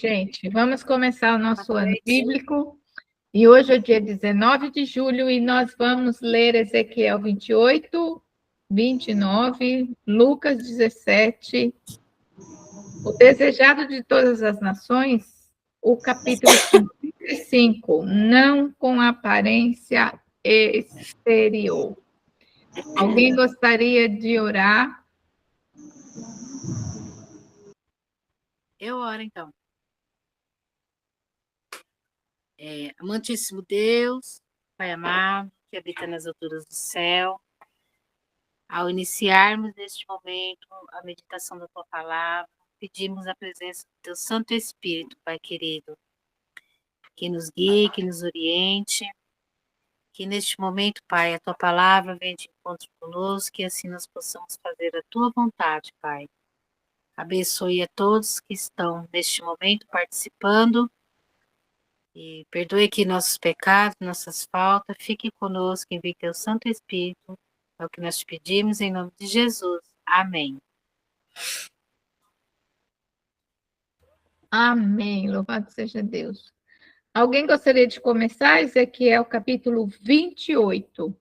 gente. Vamos começar o nosso ano bíblico. E hoje é dia 19 de julho e nós vamos ler Ezequiel 28, 29, Lucas 17, o desejado de todas as nações, o capítulo 55, não com aparência exterior. Alguém gostaria de orar? Eu oro, então. Amantíssimo Deus, Pai amado, que habita nas alturas do céu, ao iniciarmos neste momento a meditação da Tua Palavra, pedimos a presença do Teu Santo Espírito, Pai querido, que nos guie, que nos oriente, que neste momento, Pai, a Tua Palavra venha de encontro conosco, que assim nós possamos fazer a Tua vontade, Pai. Abençoe a todos que estão neste momento participando e perdoe aqui nossos pecados, nossas faltas. Fique conosco, envie teu Santo Espírito. É o que nós te pedimos em nome de Jesus. Amém. Amém. Louvado seja Deus. Alguém gostaria de começar? Ezequiel capítulo 28.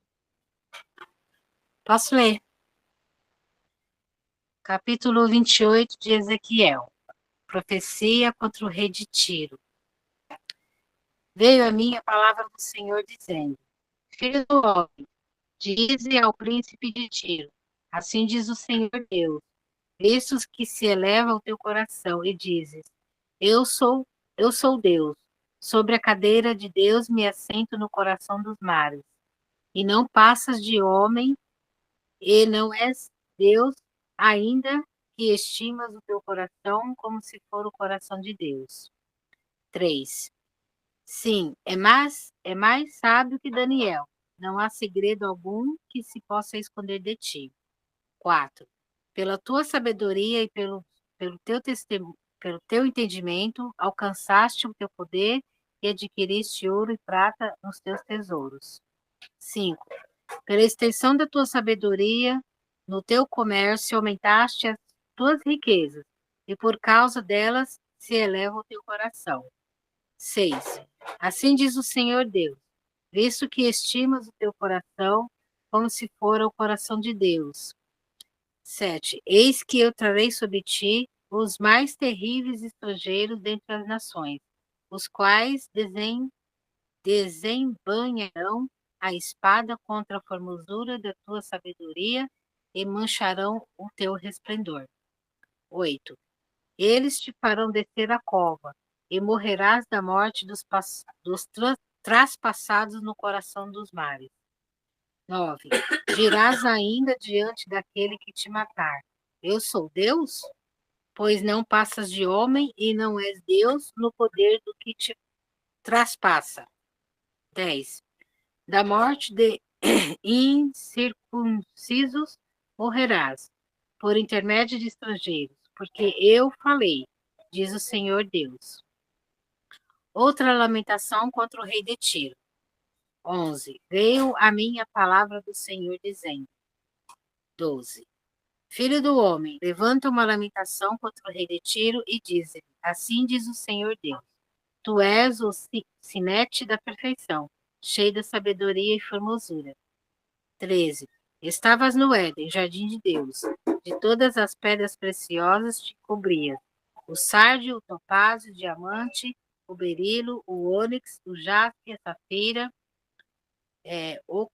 Posso ler? Capítulo 28 de Ezequiel. Profecia contra o rei de Tiro. Veio a mim a palavra do Senhor dizendo: Filho do homem, dize ao príncipe de Tiro, assim diz o Senhor Deus, vistos que se eleva o teu coração e dizes: Eu sou Deus. Sobre a cadeira de Deus me assento no coração dos mares. E não passas de homem, e não és Deus, ainda que estimas o teu coração como se for o coração de Deus. 3. Sim, é mais sábio que Daniel. Não há segredo algum que se possa esconder de ti. 4. Pela tua sabedoria e pelo teu testemunho, pelo teu entendimento, alcançaste o teu poder e adquiriste ouro e prata nos teus tesouros. 5. Pela extensão da tua sabedoria, no teu comércio aumentaste as tuas riquezas, e por causa delas se eleva o teu coração. 6. Assim diz o Senhor Deus, visto que estimas o teu coração como se fora o coração de Deus. 7. Eis que eu trarei sobre ti os mais terríveis estrangeiros dentre as nações, os quais desembanharão a espada contra a formosura da tua sabedoria e mancharão o teu resplendor. 8. Eles te farão descer a cova, e morrerás da morte dos traspassados no coração dos mares. 9. Dirás ainda diante daquele que te matar: Eu sou Deus? Pois não passas de homem e não és Deus no poder do que te traspassa. 10. Da morte de incircuncisos morrerás, por intermédio de estrangeiros, porque eu falei, diz o Senhor Deus. Outra lamentação contra o rei de Tiro. 11. Veio a mim a palavra do Senhor dizendo. 12. Filho do homem, levanta uma lamentação contra o rei de Tiro e diz-lhe: Assim diz o Senhor Deus: Tu és o sinete da perfeição, cheio de sabedoria e formosura. 13. Estavas no Éden, jardim de Deus. De todas as pedras preciosas te cobrias: o sárdio, o topázio, o diamante, o berilo, o ônix, o jaspe, a safira, o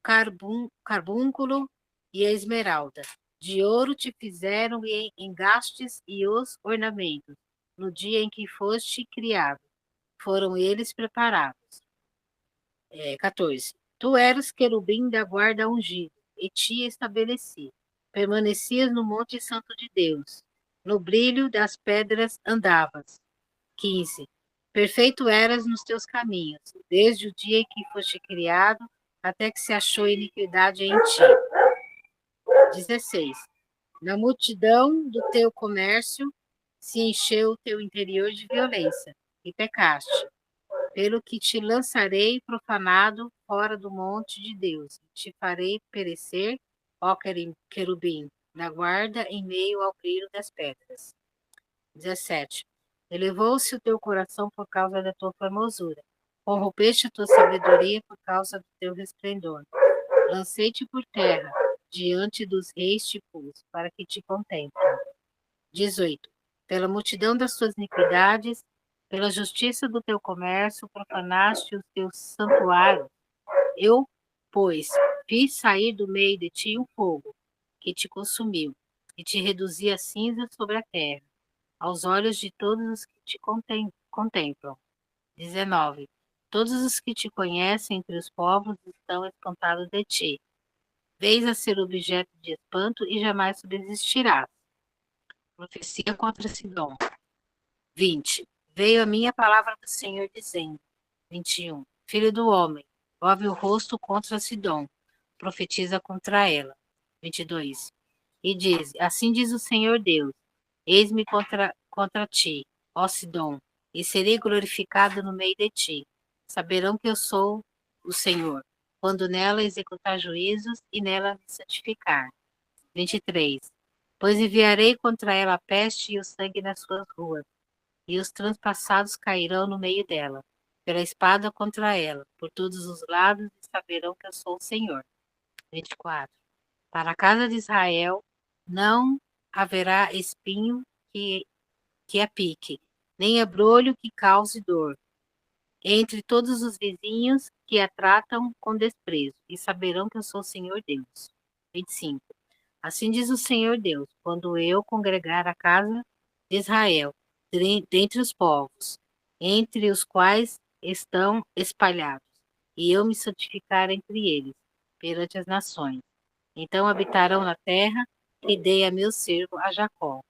carbúnculo e a esmeralda. De ouro te fizeram e engastes e os ornamentos. No dia em que foste criado, foram eles preparados. 14. Tu eras querubim da guarda ungido, e te estabeleci. Permanecias no monte santo de Deus. No brilho das pedras andavas. 15. Perfeito eras nos teus caminhos, desde o dia em que foste criado, até que se achou iniquidade em ti. 16. Na multidão do teu comércio se encheu o teu interior de violência, e pecaste. Pelo que te lançarei profanado fora do monte de Deus, e te farei perecer, ó querubim, na guarda em meio ao brilho das pedras. 17. Elevou-se o teu coração por causa da tua formosura. Corrompeste a tua sabedoria por causa do teu resplendor. Lancei-te por terra, diante dos reis te pus, para que te contemplem. 18. Pela multidão das tuas iniquidades, pela justiça do teu comércio, profanaste os teus santuários. Eu, pois, fiz sair do meio de ti um fogo, que te consumiu, e te reduzi a cinza sobre a terra, aos olhos de todos os que te contemplam. 19. Todos os que te conhecem entre os povos estão espantados de ti. Vês a ser objeto de espanto e jamais subsistirás. Profecia contra Sidom. 20. Veio a minha palavra do Senhor dizendo. 21. Filho do homem, volve o rosto contra Sidom, profetiza contra ela. 22. E diz, assim diz o Senhor Deus, eis-me contra ti, ó Sidom, e serei glorificado no meio de ti. Saberão que eu sou o Senhor, quando nela executar juízos e nela me santificar. 23. Pois enviarei contra ela a peste e o sangue nas suas ruas, e os transpassados cairão no meio dela, pela espada contra ela, por todos os lados, e saberão que eu sou o Senhor. 24. Para a casa de Israel não haverá espinho que a pique, nem abrolho que cause dor. Entre todos os vizinhos que a tratam com desprezo, e saberão que eu sou o Senhor Deus. 25. Assim diz o Senhor Deus, quando eu congregar a casa de Israel, dentre os povos, entre os quais estão espalhados, e eu me santificar entre eles, perante as nações. Então habitarão na terra que dei a meu servo a Jacó.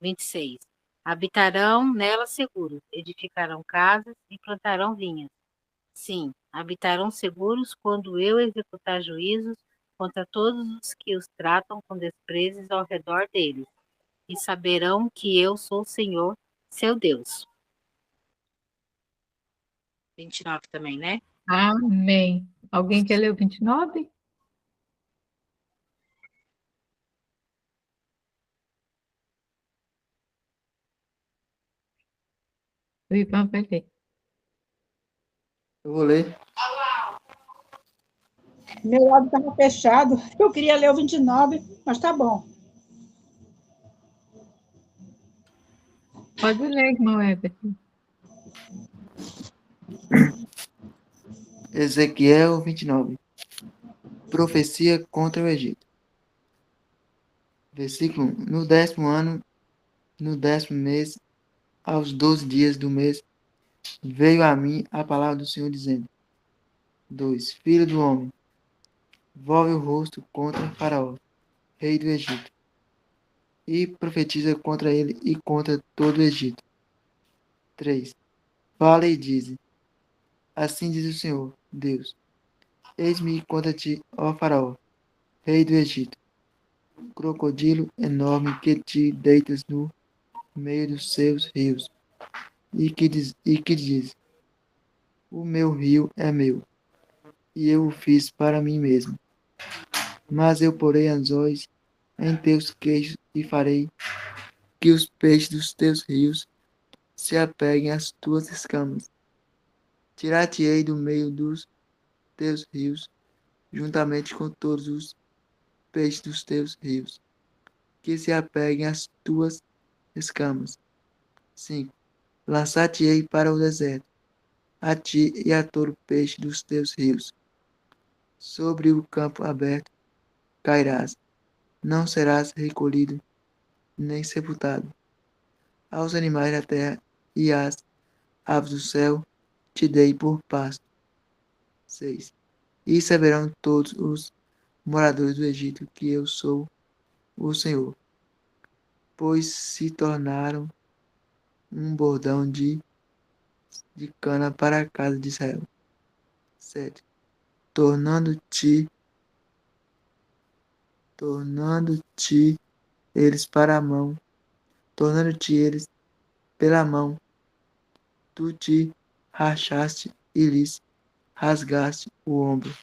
26. Habitarão nela seguros, edificarão casas e plantarão vinhas. Sim, habitarão seguros quando eu executar juízos contra todos os que os tratam com desprezos ao redor deles, e saberão que eu sou o Senhor, seu Deus. 29 também, né? Amém. Alguém quer ler o 29? O Ivan vai ler. Eu vou ler. Meu lado estava fechado. Eu queria ler o 29, mas tá bom. Pode ler, irmão Everton. Ezequiel 29. Profecia contra o Egito. Versículo 1. No 10º ano, no 10º mês, aos 12 dias do mês, veio a mim a palavra do Senhor dizendo. 2. Filho do homem, volve o rosto contra Faraó, rei do Egito, e profetiza contra ele e contra todo o Egito. 3. Fala e diz, assim diz o Senhor, Deus, eis-me contra ti, ó Faraó, rei do Egito, crocodilo enorme que te deitas no meio dos seus rios, e que diz, o meu rio é meu, e eu o fiz para mim mesmo. Mas eu porei anzóis em teus queixos e farei que os peixes dos teus rios se apeguem às tuas escamas. Tirar-te-ei do meio dos teus rios, juntamente com todos os peixes dos teus rios, que se apeguem às tuas escamas. 5. Lançar-te-ei para o deserto, a ti e a todo peixe dos teus rios. Sobre o campo aberto cairás, não serás recolhido nem sepultado. Aos animais da terra e às aves do céu te dei por pasto. 6. E saberão todos os moradores do Egito que eu sou o Senhor, pois se tornaram um bordão de cana para a casa de Israel. 7. Tornando-te eles para a mão, tornando-te eles pela mão, tu te rachaste e lhes rasgaste o ombro,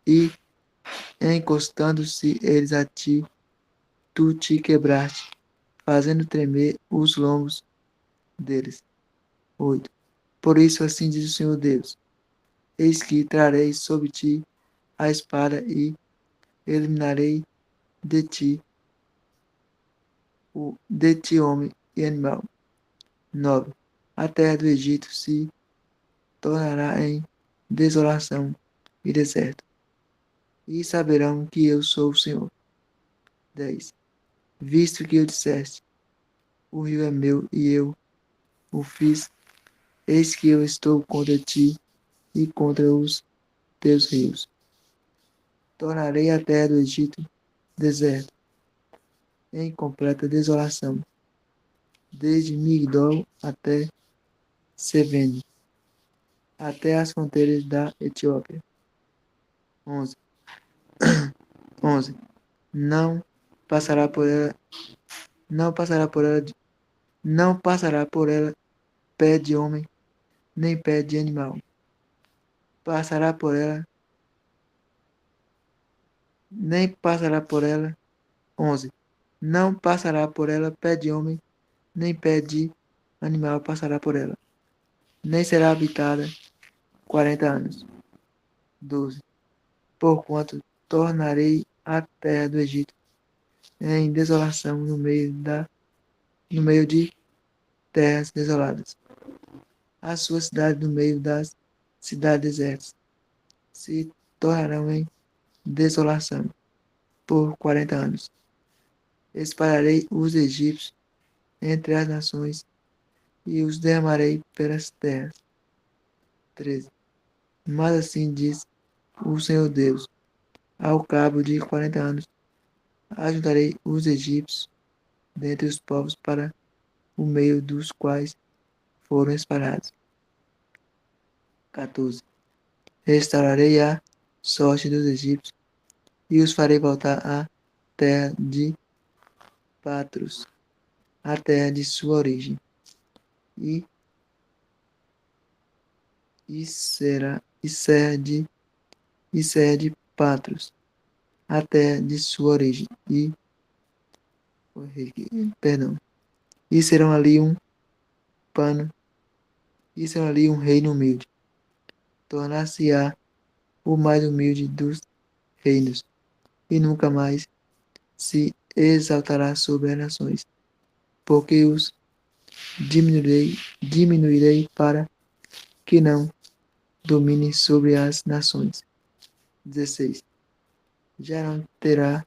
e encostando-se eles a ti, tu te quebraste, fazendo tremer os lombos deles. 8. Por isso assim diz o Senhor Deus: eis que trarei sobre ti a espada e eliminarei de ti homem e animal. 9. A terra do Egito se tornará em desolação e deserto, e saberão que eu sou o Senhor. 10. Visto que eu disseste, o rio é meu e eu o fiz, eis que eu estou contra ti e contra os teus rios. Tornarei a terra do Egito deserto, em completa desolação, desde Migdol até Sevene, até as fronteiras da Etiópia. 11. 11. Não passará por ela, não passará por ela, não passará por ela pé de homem, nem pé de animal. Passará por ela, nem passará por ela. 11. Não passará por ela pé de homem, nem pé de animal passará por ela, nem será habitada 40 anos. 12. Porquanto tornarei a terra do Egito em desolação no meio de terras desoladas. A sua cidade no meio das cidades desertas se tornarão em desolação por 40 anos. Espalharei os egípcios entre as nações e os derramarei pelas terras. 13. Mas assim diz o Senhor Deus: ao cabo de 40 anos, ajuntarei os egípcios dentre os povos para o meio dos quais foram espalhados. 14. Restaurarei a sorte dos egípcios e os farei voltar à terra de Patros, a terra de sua origem, e serra de Patros, a terra de sua origem, e serão ali um pano, e serão ali um reino humilde. Tornar-se-á o mais humilde dos reinos, e nunca mais se exaltará sobre as nações, porque os diminuirei para que não domine sobre as nações. 16. Já não terá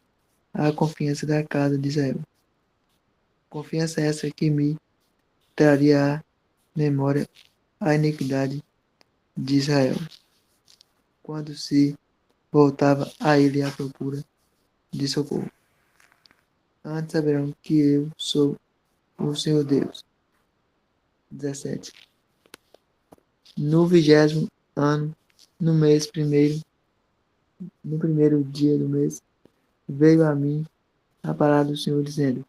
a confiança da casa de Israel. Confiança essa que me traria à memória a iniquidade de Israel, quando se voltava a ele à procura de socorro. Antes saberão que eu sou o Senhor Deus. 17. No 20º ano, no mês primeiro, no primeiro dia do mês, veio a mim a palavra do Senhor, dizendo: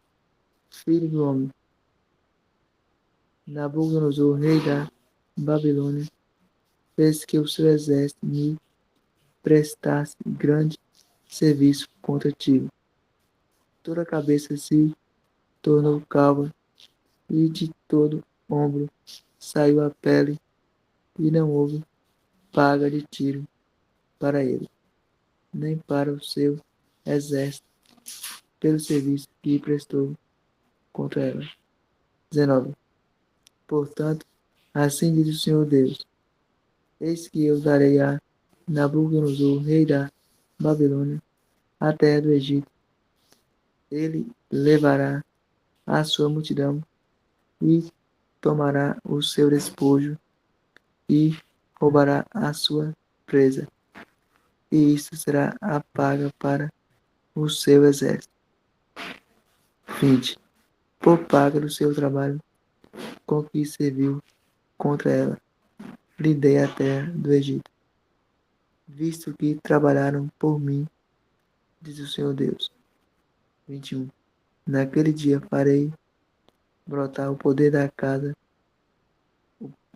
Filho do homem, Nabucodonosor, rei da Babilônia, fez que o seu exército me prestasse grande serviço contra ti. Toda a cabeça se tornou calva, e de todo ombro saiu a pele, e não houve paga de tiro para ele, nem para o seu exército, pelo serviço que prestou contra ela. 19. Portanto, assim diz o Senhor Deus: eis que eu darei a Nabucodonosor, rei da Babilônia, a terra do Egito. Ele levará a sua multidão e tomará o seu despojo e roubará a sua presa. E isto será a paga para o seu exército. 20. Por paga do seu trabalho com que serviu contra ela, lhe dei a terra do Egito, visto que trabalharam por mim, diz o Senhor Deus. 21. Naquele dia farei brotar o poder da casa.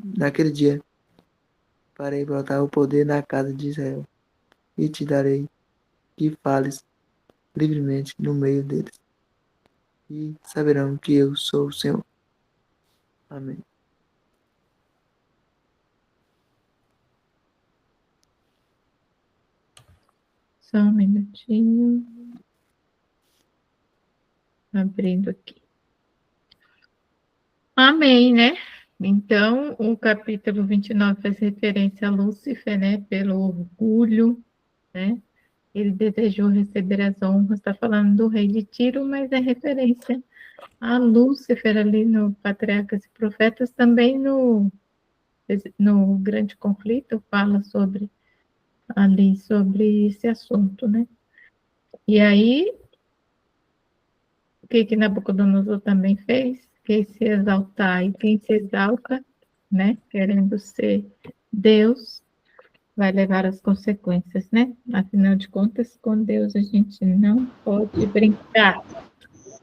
Naquele dia farei brotar o poder na casa de Israel, e te darei que fales livremente no meio deles, e saberão que eu sou o Senhor. Amém. Só um minutinho. Abrindo aqui. Amém, né? Então, o capítulo 29 faz referência a Lúcifer, né? Pelo orgulho, né? Ele desejou receber as honras. Está falando do rei de Tiro, mas é referência a Lúcifer ali no Patriarcas e Profetas, também no Grande Conflito, fala sobre ali, sobre esse assunto, né? E aí, o que Nabucodonosor também fez? Quem se exaltar e quem se exalta, né? Querendo ser Deus, vai levar as consequências, né? Afinal de contas, com Deus a gente não pode brincar.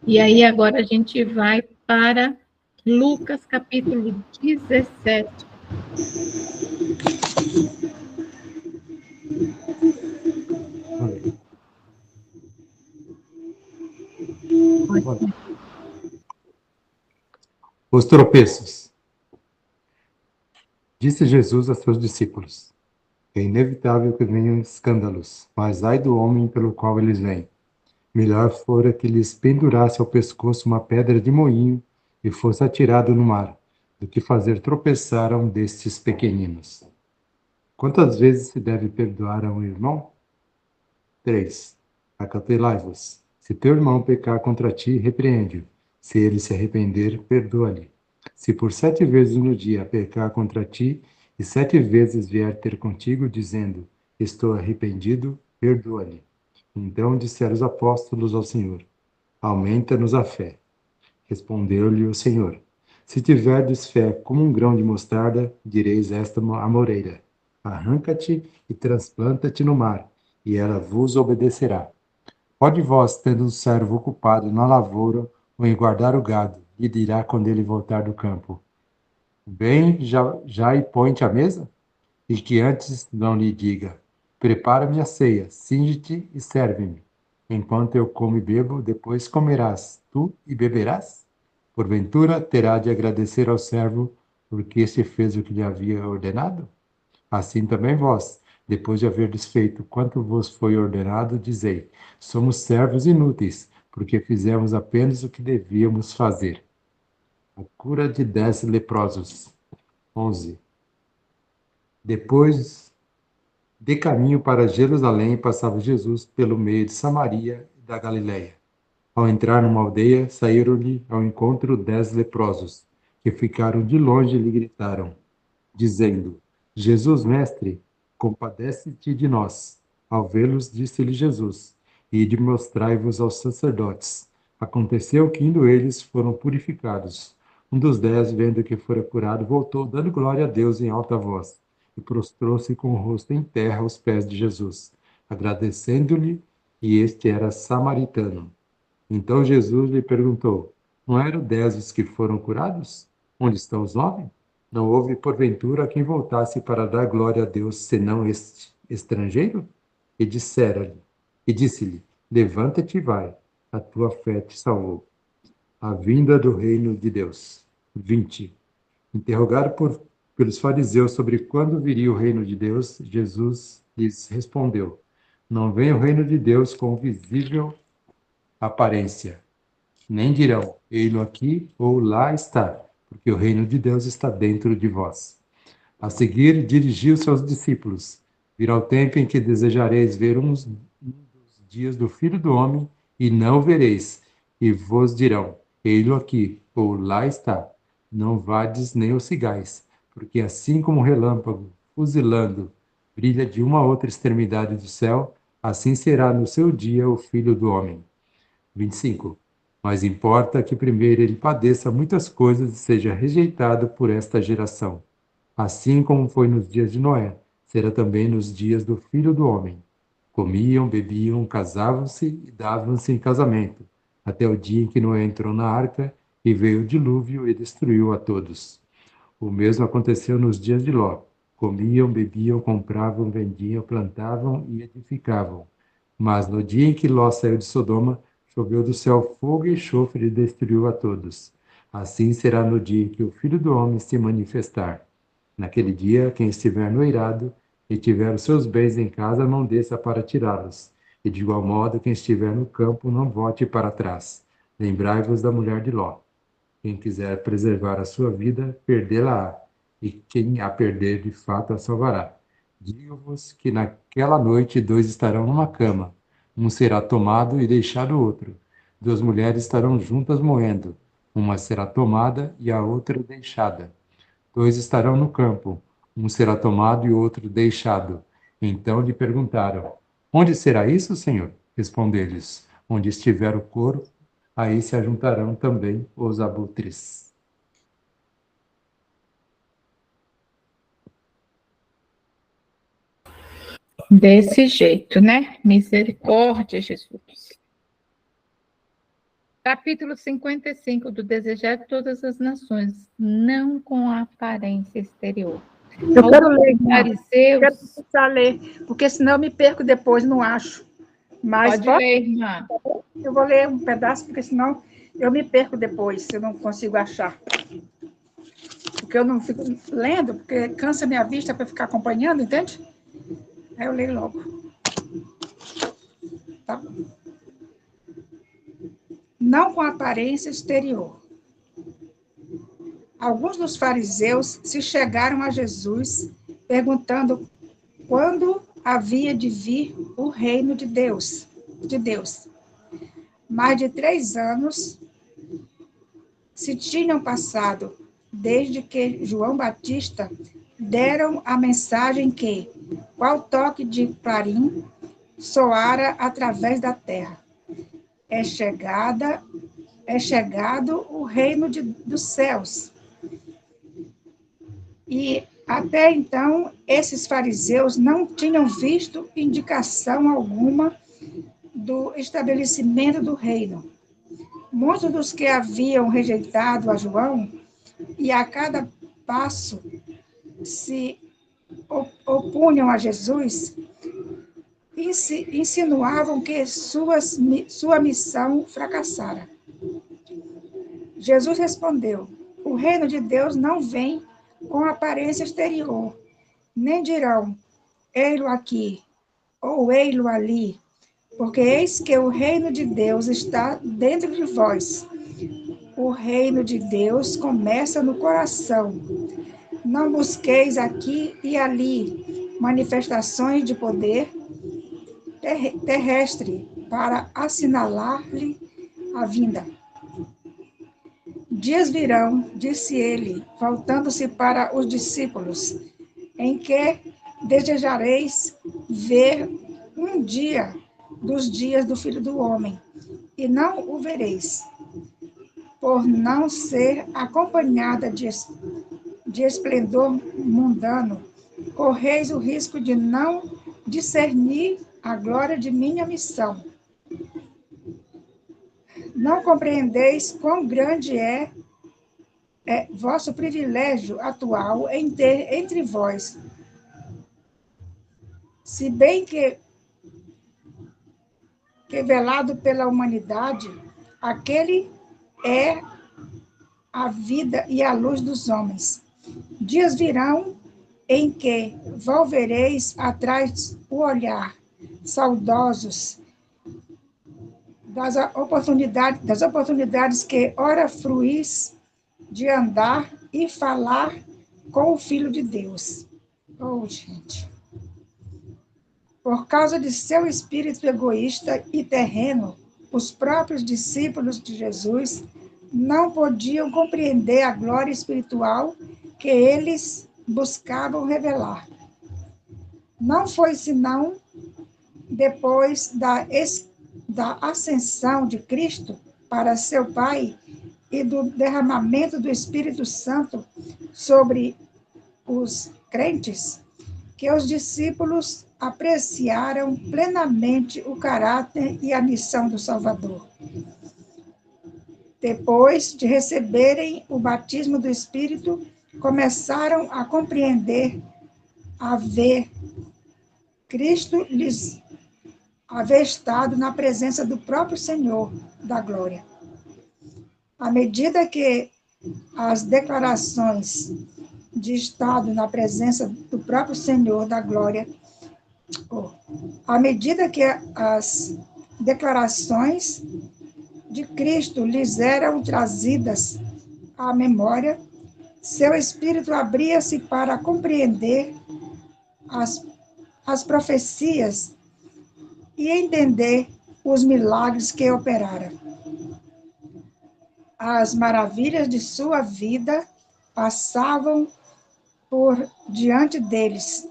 E aí agora a gente vai para Lucas capítulo 17. Os tropeços. Disse Jesus a seus discípulos: é inevitável que venham escândalos, mas ai do homem pelo qual eles vêm. Melhor fora que lhes pendurasse ao pescoço uma pedra de moinho e fosse atirado no mar, do que fazer tropeçar a um destes pequeninos. Quantas vezes se deve perdoar a um irmão? 3. Acautelai-vos. Se teu irmão pecar contra ti, repreende-o. Se ele se arrepender, perdoa-lhe. Se por 7 vezes no dia pecar contra ti, e 7 vezes vier ter contigo, dizendo, estou arrependido, perdoa-lhe. Então disseram os apóstolos ao Senhor, aumenta-nos a fé. Respondeu-lhe o Senhor, se tiverdes fé como um grão de mostarda, direis esta amoreira, arranca-te e transplanta-te no mar, e ela vos obedecerá. Pode vós, tendo um servo ocupado na lavoura ou em guardar o gado, lhe dirá quando ele voltar do campo, bem, já e põe-te à mesa? E que antes não lhe diga, prepara-me a ceia, cinge-te e serve-me. Enquanto eu como e bebo, depois comerás, tu e beberás? Porventura terá de agradecer ao servo, porque este fez o que lhe havia ordenado? Assim também vós, depois de haverdes feito quanto vos foi ordenado, dizei, somos servos inúteis, porque fizemos apenas o que devíamos fazer. A cura de 10 leprosos. 11. Depois de caminho para Jerusalém, passava Jesus pelo meio de Samaria e da Galiléia. Ao entrar numa aldeia, saíram-lhe ao encontro 10 leprosos, que ficaram de longe e lhe gritaram, dizendo, Jesus, mestre, compadece-te de nós. Ao vê-los, disse-lhe Jesus, ide mostrai-vos aos sacerdotes. Aconteceu que, indo eles, foram purificados. Um dos 10, vendo que fora curado, voltou, dando glória a Deus em alta voz, e prostrou-se com o rosto em terra aos pés de Jesus, agradecendo-lhe, e este era samaritano. Então Jesus lhe perguntou, não eram 10 os que foram curados? Onde estão os 9? Não houve, porventura, quem voltasse para dar glória a Deus, senão este estrangeiro? E disse-lhe, levanta-te e vai, a tua fé te salvou. A vinda do reino de Deus. 20. Interrogado pelos fariseus sobre quando viria o reino de Deus, Jesus lhes respondeu, não vem o reino de Deus com visível aparência, nem dirão, ei-lo aqui ou lá está, porque o reino de Deus está dentro de vós. A seguir, dirigiu-se aos discípulos. Virá o tempo em que desejareis ver um dos dias do Filho do Homem, e não o vereis, e vos dirão, ei-lo aqui, ou lá está. Não vades nem o sigais, porque assim como o relâmpago, fuzilando, brilha de uma a outra extremidade do céu, assim será no seu dia o Filho do Homem. 25. Mas importa que primeiro ele padeça muitas coisas e seja rejeitado por esta geração. Assim como foi nos dias de Noé, será também nos dias do Filho do Homem. Comiam, bebiam, casavam-se e davam-se em casamento, até o dia em que Noé entrou na arca e veio o dilúvio e destruiu a todos. O mesmo aconteceu nos dias de Ló. Comiam, bebiam, compravam, vendiam, plantavam e edificavam. Mas no dia em que Ló saiu de Sodoma, choveu do céu fogo e enxofre e destruiu a todos. Assim será no dia em que o Filho do Homem se manifestar. Naquele dia, quem estiver no eirado e tiver os seus bens em casa, não desça para tirá-los. E de igual modo, quem estiver no campo, não volte para trás. Lembrai-vos da mulher de Ló. Quem quiser preservar a sua vida, perdê-la-á. E quem a perder, de fato, a salvará. Digo-vos que naquela noite dois estarão numa cama. Um será tomado e deixado o outro. Duas mulheres estarão juntas moendo. Uma será tomada e a outra deixada. Dois estarão no campo. Um será tomado e o outro deixado. Então lhe perguntaram: Onde será isso, Senhor? Respondeu-lhes: Onde estiver o corpo, aí se ajuntarão também os abutres. Desse jeito, né? Misericórdia, Jesus. Capítulo 55 do Desejar de Todas as Nações, não com a aparência exterior. Eu quero ler, irmã. Fariseus. Quero começar a ler, porque senão eu me perco depois, não acho. Mas Pode ler, irmã. eu vou ler um pedaço, porque senão eu me perco depois, eu não consigo achar. Porque eu não fico lendo, porque cansa minha vista para ficar acompanhando, entende? Aí eu leio logo. Tá? Não com aparência exterior. Alguns dos fariseus se chegaram a Jesus, perguntando quando havia de vir o reino de Deus. Mais de 3 anos se tinham passado desde que João Batista deram a mensagem que, qual toque de clarim, soara através da terra. É chegado o reino dos céus. E até então, esses fariseus não tinham visto indicação alguma do estabelecimento do reino. Muitos dos que haviam rejeitado a João e a cada passo se opunham a Jesus, insinuavam que sua missão fracassara. Jesus respondeu: o reino de Deus não vem com aparência exterior, nem dirão, ei-lo aqui, ou ei-lo ali, porque eis que o reino de Deus está dentro de vós. O reino de Deus começa no coração. Não busqueis aqui e ali manifestações de poder terrestre para assinalar-lhe a vinda. Dias virão, disse ele, voltando-se para os discípulos, em que desejareis ver um dia dos dias do Filho do Homem, e não o vereis, por não ser acompanhada de esplendor mundano, correis o risco de não discernir a glória de minha missão. Não compreendeis quão grande é vosso privilégio atual em ter entre vós, se bem que velado pela humanidade, aquele é a vida e a luz dos homens. Dias virão em que volvereis atrás o olhar, saudosos das oportunidades que ora fruís de andar e falar com o Filho de Deus. Oh, gente. Por causa de seu espírito egoísta e terreno, os próprios discípulos de Jesus não podiam compreender a glória espiritual que eles buscavam revelar. Não foi senão depois da ascensão de Cristo para seu Pai e do derramamento do Espírito Santo sobre os crentes que os discípulos apreciaram plenamente o caráter e a missão do Salvador. Depois de receberem o batismo do Espírito, começaram a compreender, a ver Cristo lhes haver estado na presença do próprio Senhor da glória. À medida que as declarações de estado na presença do próprio Senhor da glória, à medida que as declarações de Cristo lhes eram trazidas à memória, seu espírito abria-se para compreender as profecias e entender os milagres que operara. As maravilhas de sua vida passavam por diante deles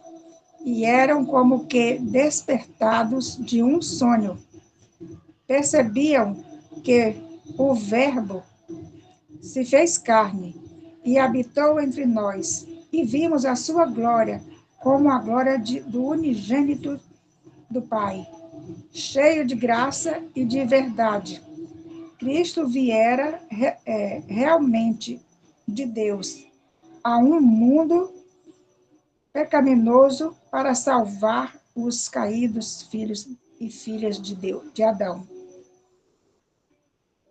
e eram como que despertados de um sonho. Percebiam que o Verbo se fez carne e habitou entre nós, e vimos a sua glória como a glória do unigênito do Pai, cheio de graça e de verdade. Cristo viera realmente de Deus a um mundo pecaminoso para salvar os caídos filhos e filhas de Deus, de Adão.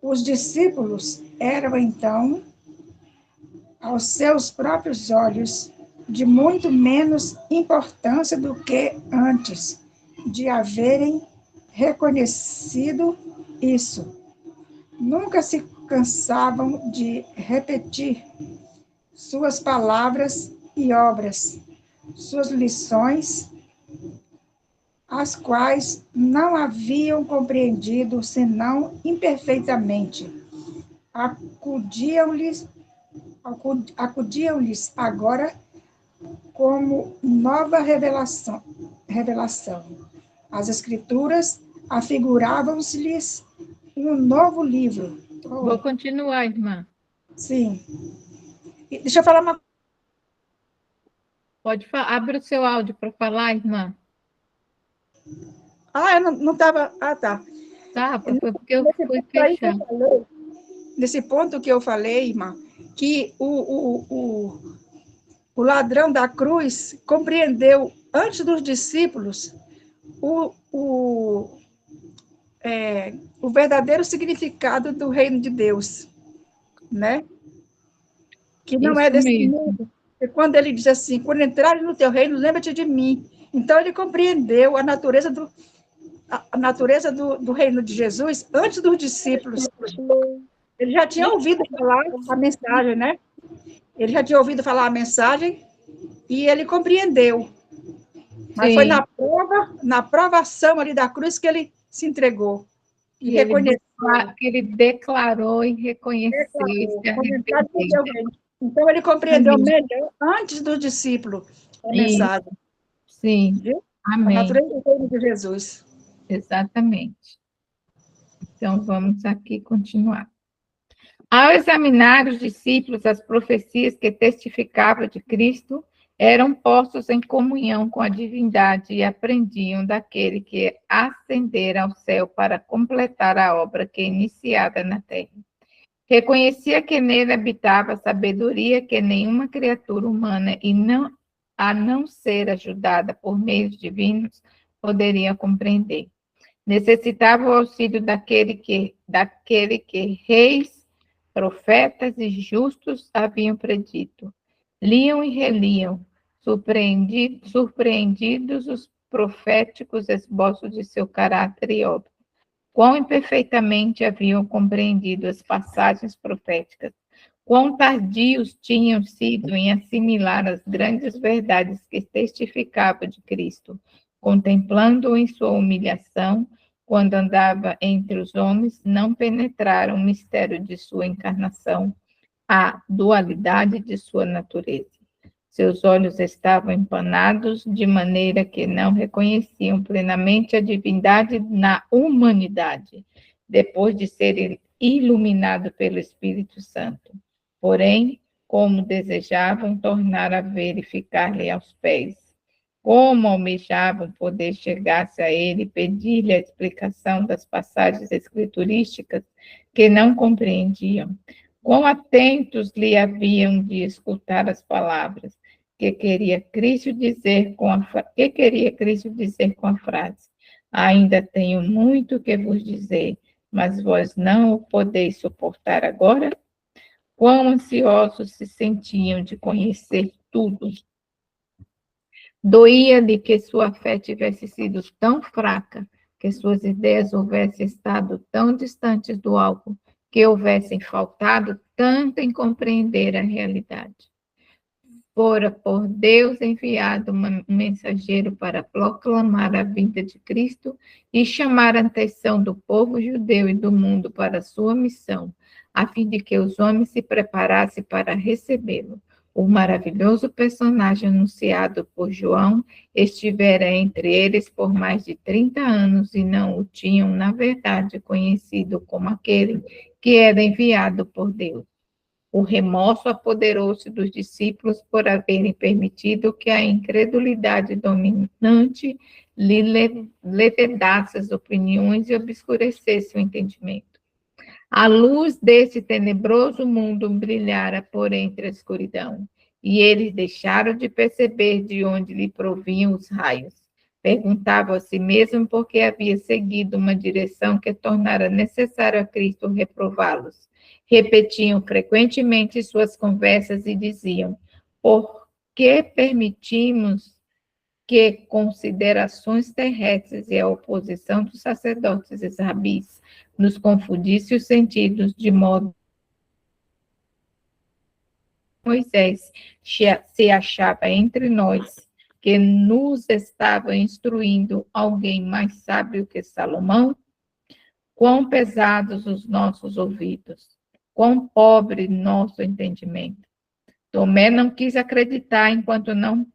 Os discípulos eram, então, aos seus próprios olhos, de muito menos importância do que antes de haverem reconhecido isso. Nunca se cansavam de repetir suas palavras e obras, suas lições, as quais não haviam compreendido senão imperfeitamente. Acudiam-lhes agora como nova revelação. As Escrituras afiguravam-se-lhes um novo livro. Vou continuar, irmã. Sim. Deixa eu falar uma... Pode falar. Abre o seu áudio para falar, irmã. Eu não estava... tá. Tá, porque eu fui fechar. Nesse ponto que eu falei, irmã, que o ladrão da cruz compreendeu, antes dos discípulos, o verdadeiro significado do reino de Deus, né? Que não é desse mundo. E quando ele diz assim, quando entrarem no teu reino, lembra-te de mim. Então, ele compreendeu a natureza do reino de Jesus antes dos discípulos. Ele já tinha ouvido falar a mensagem, né? Ele já tinha ouvido falar a mensagem e ele compreendeu. Mas foi na provação ali da cruz que ele se entregou. E reconheceu. Que ele declarou e reconheceu. Então, ele compreendeu melhor, antes do discípulo, a mensagem. Sim. Viu? Amém. A natureza do reino de Jesus. Exatamente. Então, vamos aqui continuar. Ao examinar os discípulos as profecias que testificavam de Cristo, eram postos em comunhão com a divindade e aprendiam daquele que ascendera ao céu para completar a obra que é iniciada na terra. Reconhecia que nele habitava a sabedoria que nenhuma criatura humana, a não ser ajudada por meios divinos, poderia compreender. Necessitava o auxílio daquele que reis, profetas e justos haviam predito. Liam e reliam, surpreendidos os proféticos esboços de seu caráter e obra. Quão imperfeitamente haviam compreendido as passagens proféticas, quão tardios tinham sido em assimilar as grandes verdades que testificava de Cristo, contemplando-o em sua humilhação, quando andava entre os homens, não penetraram o mistério de sua encarnação, a dualidade de sua natureza. Seus olhos estavam empanados de maneira que não reconheciam plenamente a divindade na humanidade, depois de ser iluminado pelo Espírito Santo. Porém, como desejavam tornar a ver e ficar-lhe aos pés, como almejavam poder chegar-se a ele e pedir-lhe a explicação das passagens escriturísticas que não compreendiam, quão atentos lhe haviam de escutar as palavras que queria Cristo dizer com a frase: ainda tenho muito que vos dizer, mas vós não o podeis suportar agora? quão ansiosos se sentiam de conhecer tudo. Doía-lhe que sua fé tivesse sido tão fraca, que suas ideias houvessem estado tão distantes do alvo, que houvessem faltado tanto em compreender a realidade. Fora por Deus enviado um mensageiro para proclamar a vinda de Cristo e chamar a atenção do povo judeu e do mundo para a sua missão, a fim de que os homens se preparassem para recebê-lo. O maravilhoso personagem anunciado por João estivera entre eles por mais de 30 anos e não o tinham, na verdade, conhecido como aquele que era enviado por Deus. O remorso apoderou-se dos discípulos por haverem permitido que a incredulidade dominante lhe levedasse as opiniões e obscurecesse o entendimento. A luz desse tenebroso mundo brilhara por entre a escuridão, e eles deixaram de perceber de onde lhe provinham os raios. Perguntava a si mesmo por que havia seguido uma direção que tornara necessário a Cristo reprová-los. Repetiam frequentemente suas conversas e diziam: por que permitimos que considerações terrestres e a oposição dos sacerdotes e rabis nos confundisse os sentidos, de modo que Moisés se achava entre nós, que nos estava instruindo alguém mais sábio que Salomão? Quão pesados os nossos ouvidos, quão pobre nosso entendimento. Tomé não quis acreditar enquanto não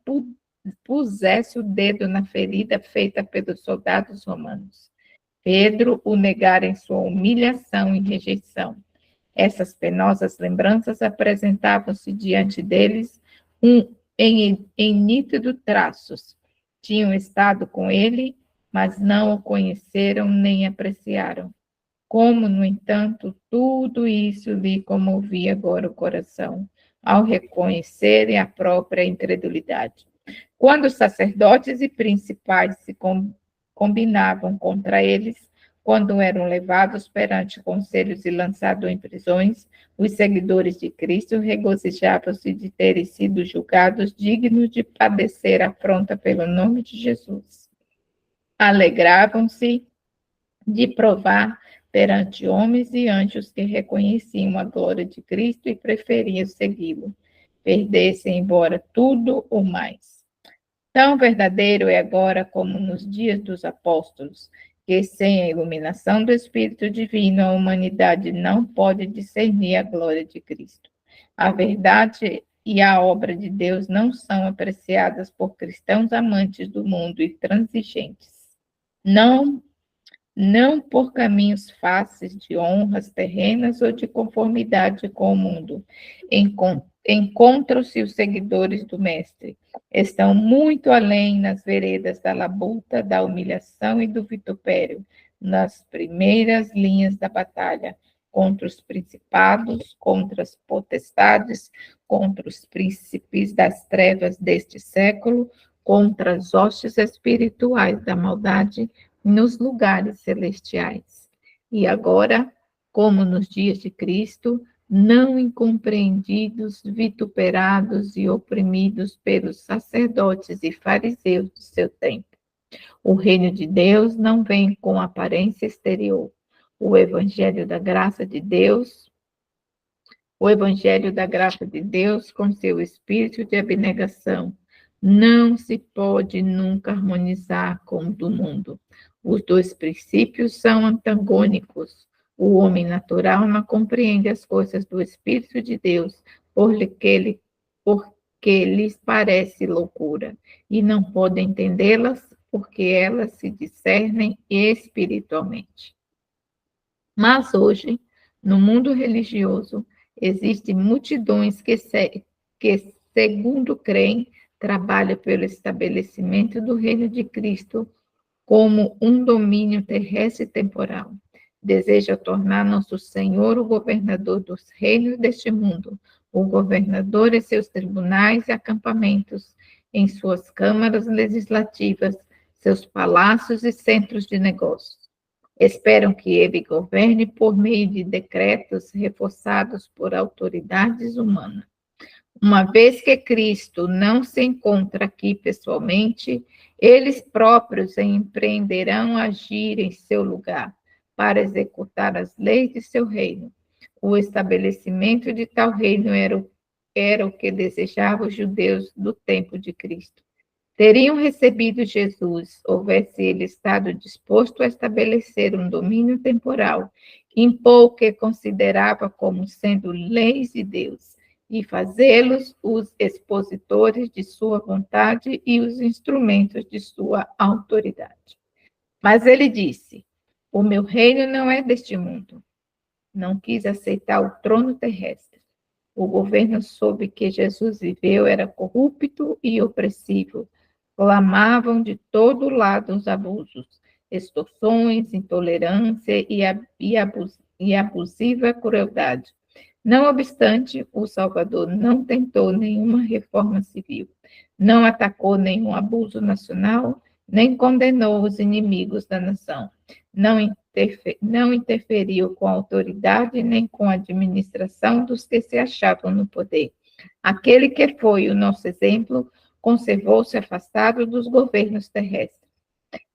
pusesse o dedo na ferida feita pelos soldados romanos. Pedro o negara em sua humilhação e rejeição. Essas penosas lembranças apresentavam-se diante deles em nítido traços. Tinham estado com ele, mas não o conheceram nem apreciaram. Como, no entanto, tudo isso lhe comovia agora o coração, ao reconhecerem a própria incredulidade. Quando os sacerdotes e principais se combinavam contra eles, quando eram levados perante conselhos e lançados em prisões, os seguidores de Cristo regozijavam-se de terem sido julgados dignos de padecer afronta pelo nome de Jesus. Alegravam-se de provar perante homens e anjos que reconheciam a glória de Cristo e preferiam segui-lo, perdessem embora tudo ou mais. Tão verdadeiro é agora como nos dias dos apóstolos, que sem a iluminação do Espírito Divino a humanidade não pode discernir a glória de Cristo. A verdade e a obra de Deus não são apreciadas por cristãos amantes do mundo e transigentes. Não por caminhos fáceis de honras terrenas ou de conformidade com o mundo. Encontram-se os seguidores do Mestre. Estão muito além nas veredas da labuta, da humilhação e do vitupério, nas primeiras linhas da batalha, contra os principados, contra as potestades, contra os príncipes das trevas deste século, contra as hostes espirituais da maldade nos lugares celestiais. E agora, como nos dias de Cristo, não incompreendidos, vituperados e oprimidos pelos sacerdotes e fariseus do seu tempo. O reino de Deus não vem com aparência exterior. O evangelho da graça de Deus, com seu espírito de abnegação, não se pode nunca harmonizar com o do mundo. Os dois princípios são antagônicos. O homem natural não compreende as coisas do Espírito de Deus, porque lhes parece loucura, e não pode entendê-las, porque elas se discernem espiritualmente. Mas hoje, no mundo religioso, existem multidões que segundo creem, trabalham pelo estabelecimento do reino de Cristo como um domínio terrestre e temporal. Deseja tornar nosso Senhor o governador dos reinos deste mundo, o governador em seus tribunais e acampamentos, em suas câmaras legislativas, seus palácios e centros de negócios. Esperam que ele governe por meio de decretos reforçados por autoridades humanas. Uma vez que Cristo não se encontra aqui pessoalmente, eles próprios empreenderão agir em seu lugar para executar as leis de seu reino. O estabelecimento de tal reino era o que desejavam os judeus do tempo de Cristo. Teriam recebido Jesus, houvesse ele estado disposto a estabelecer um domínio temporal, impor o que considerava como sendo leis de Deus, e fazê-los os expositores de sua vontade e os instrumentos de sua autoridade. Mas ele disse: o meu reino não é deste mundo. Não quis aceitar o trono terrestre. O governo sob que Jesus viveu era corrupto e opressivo. Clamavam de todo lado os abusos, extorsões, intolerância e abusiva crueldade. Não obstante, o Salvador não tentou nenhuma reforma civil, não atacou nenhum abuso nacional, nem condenou os inimigos da nação, não interferiu com a autoridade nem com a administração dos que se achavam no poder. Aquele que foi o nosso exemplo conservou-se afastado dos governos terrestres,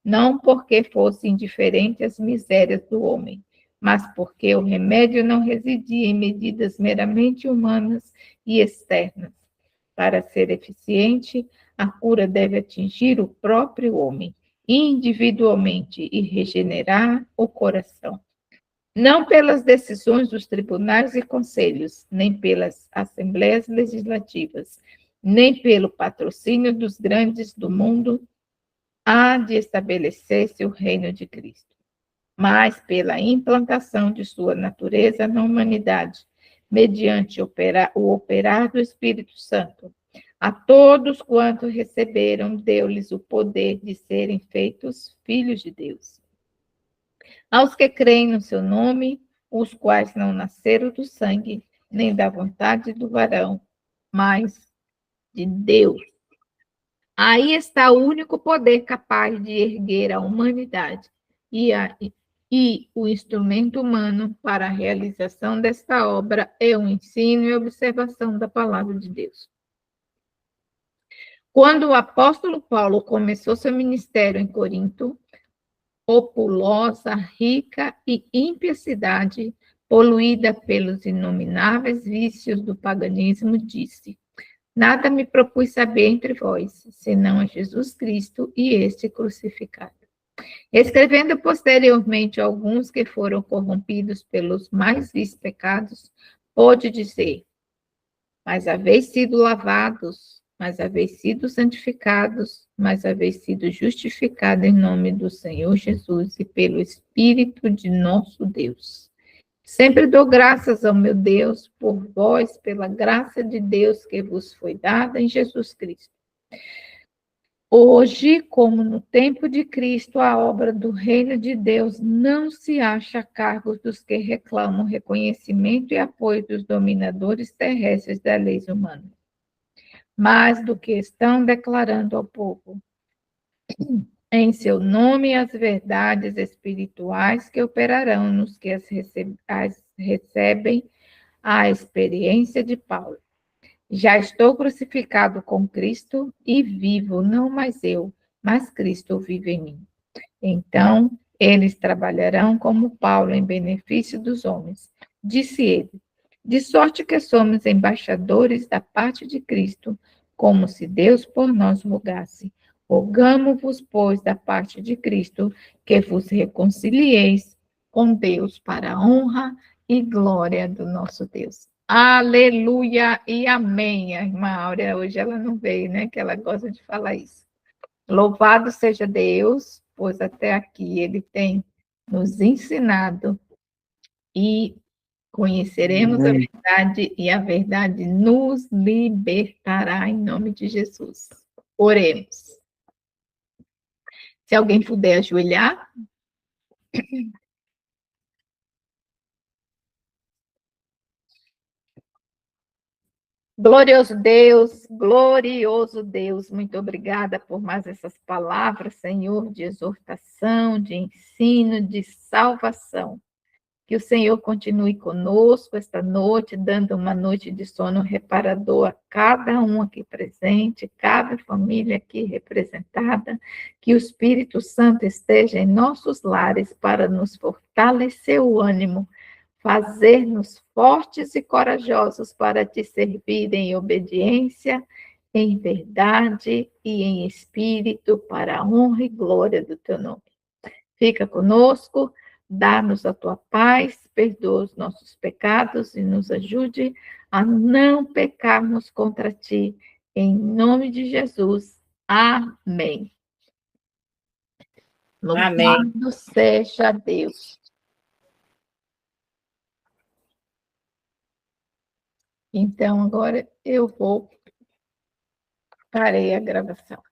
não porque fosse indiferente às misérias do homem, mas porque o remédio não residia em medidas meramente humanas e externas. Para ser eficiente, a cura deve atingir o próprio homem, individualmente, e regenerar o coração. Não pelas decisões dos tribunais e conselhos, nem pelas assembleias legislativas, nem pelo patrocínio dos grandes do mundo, há de estabelecer-se o reino de Cristo, mas pela implantação de sua natureza na humanidade, mediante o operar do Espírito Santo. A todos quantos receberam, deu-lhes o poder de serem feitos filhos de Deus. Aos que creem no seu nome, os quais não nasceram do sangue, nem da vontade do varão, mas de Deus. Aí está o único poder capaz de erguer a humanidade e o instrumento humano para a realização desta obra é o ensino e observação da palavra de Deus. Quando o apóstolo Paulo começou seu ministério em Corinto, populosa, rica e ímpia cidade, poluída pelos inomináveis vícios do paganismo, disse: nada me propus saber entre vós, senão a Jesus Cristo e este crucificado. Escrevendo posteriormente alguns que foram corrompidos pelos mais vis pecados, pôde dizer: mas haveis sido lavados, mas haveis sido santificados, mas haveis sido justificados em nome do Senhor Jesus e pelo Espírito de nosso Deus. Sempre dou graças ao meu Deus por vós, pela graça de Deus que vos foi dada em Jesus Cristo. Hoje, como no tempo de Cristo, a obra do reino de Deus não se acha a cargo dos que reclamam reconhecimento e apoio dos dominadores terrestres da lei humana, mas do que estão declarando ao povo, em seu nome, as verdades espirituais que operarão nos que as recebem a experiência de Paulo. Já estou crucificado com Cristo e vivo, não mais eu, mas Cristo vive em mim. Então, eles trabalharão como Paulo em benefício dos homens. Disse ele: de sorte que somos embaixadores da parte de Cristo, como se Deus por nós rogasse. Rogamo-vos, pois, da parte de Cristo, que vos reconcilieis com Deus para a honra e glória do nosso Deus. Aleluia e amém. A irmã Áurea, hoje ela não veio, né? Que ela gosta de falar isso. Louvado seja Deus, pois até aqui Ele tem nos ensinado e conheceremos a verdade e a verdade nos libertará em nome de Jesus. Oremos. Se alguém puder ajoelhar. Glorioso Deus, muito obrigada por mais essas palavras, Senhor, de exortação, de ensino, de salvação. Que o Senhor continue conosco esta noite, dando uma noite de sono reparador a cada um aqui presente, cada família aqui representada. Que o Espírito Santo esteja em nossos lares para nos fortalecer o ânimo, fazer-nos fortes e corajosos para te servir em obediência, em verdade e em espírito, para a honra e glória do teu nome. Fica conosco, dá-nos a tua paz, perdoa os nossos pecados e nos ajude a não pecarmos contra ti. Em nome de Jesus. Amém. Amém. Louvado seja Deus. Então, agora eu parei a gravação.